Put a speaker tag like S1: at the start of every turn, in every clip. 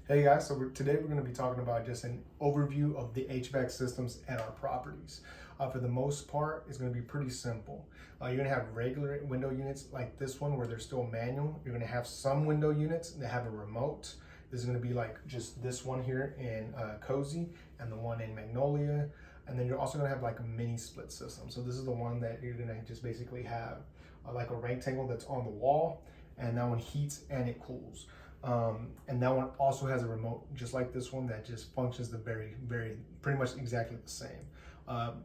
S1: Hey guys, so today we're going to be talking about just an overview of the HVAC systems at our properties. For the most part, it's going to be pretty simple. You're going to have regular window units like this one where they're still manual. You're going to have some window units that have a remote. This is going to be like just this one here in Cozy and the one in Magnolia. And then you're also going to have like a mini split system. So this is the one that you're going to just basically have like a rectangle that's on the wall, and that one heats and it cools. And that one also has a remote just like this one that just functions pretty much exactly the same.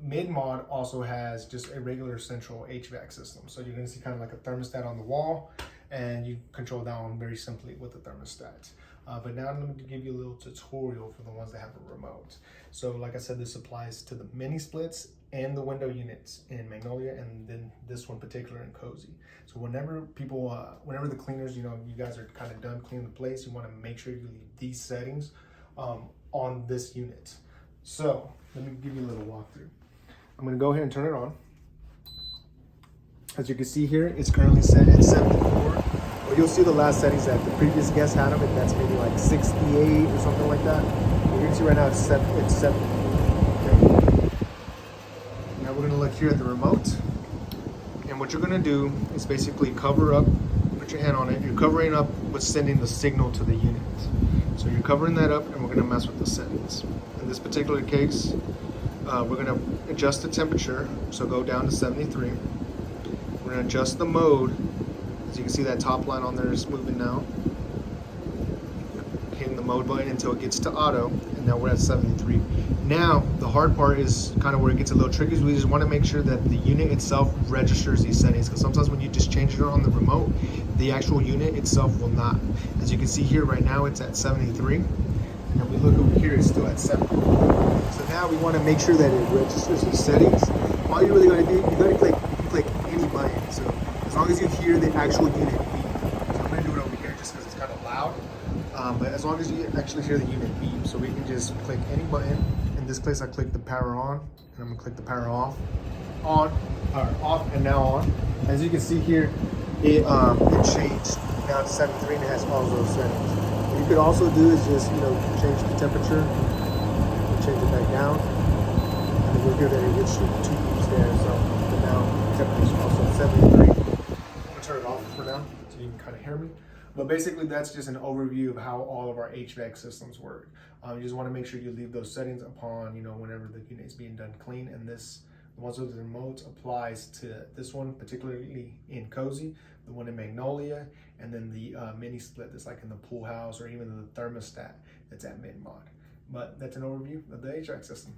S1: Mid-mod also has just a regular central HVAC system. So you're gonna see kind of like a thermostat on the wall, and you control that one very simply with the thermostat. But now I'm going to give you a little tutorial for the ones that have a remote. So like I said, this applies to the mini splits and the window units in Magnolia, and then this one particular in Cozy. So whenever the cleaners, you guys are kind of done cleaning the place, you want to make sure you leave these settings on this unit. So let me give you a little walkthrough. I'm going to go ahead and turn it on. As you can see here, it's currently set at 74. Well, you'll see the last settings that the previous guest had them, and that's maybe like 68 or something like that. You can see right now it's 70. Okay. Now we're gonna look here at the remote, and what you're gonna do is basically cover up, put your hand on it. You're covering up what's sending the signal to the unit. So you're covering that up, and we're gonna mess with the settings. In this particular case, we're gonna adjust the temperature, so go down to 73. We're gonna adjust the mode. As you can see, that top line on there is moving now. Hitting the mode button until it gets to auto, and now we're at 73. Now, the hard part is kind of where it gets a little tricky. Is we just want to make sure that the unit itself registers these settings, because sometimes when you just change it on the remote, the actual unit itself will not. As you can see here, right now it's at 73, and we look over here, it's still at 70. So now we want to make sure that it registers these settings. All you're really going to do, you're going to click any button. So as long as you hear the actual unit beep. So I'm going to do it over here just because it's kind of loud. But as long as you actually hear the unit beep, so we can just click any button. In this place, I click the power on, and I'm going to click the power off. Off and now on. As you can see here, it changed now to 73, and it has all those settings. What you could also do is just change the temperature, change it back down, and then you'll hear that it gets you 2 beeps there. So now temperature is also 73. I'm gonna turn it off for now so you can kind of hear me. But basically, that's just an overview of how all of our HVAC systems work. You just want to make sure you leave those settings upon whenever the unit is being done clean. And this, the ones with the remotes, applies to this one particularly in Cozy, the one in Magnolia, and then the mini split that's like in the pool house, or even the thermostat that's at mid mod. But that's an overview of the HVAC system.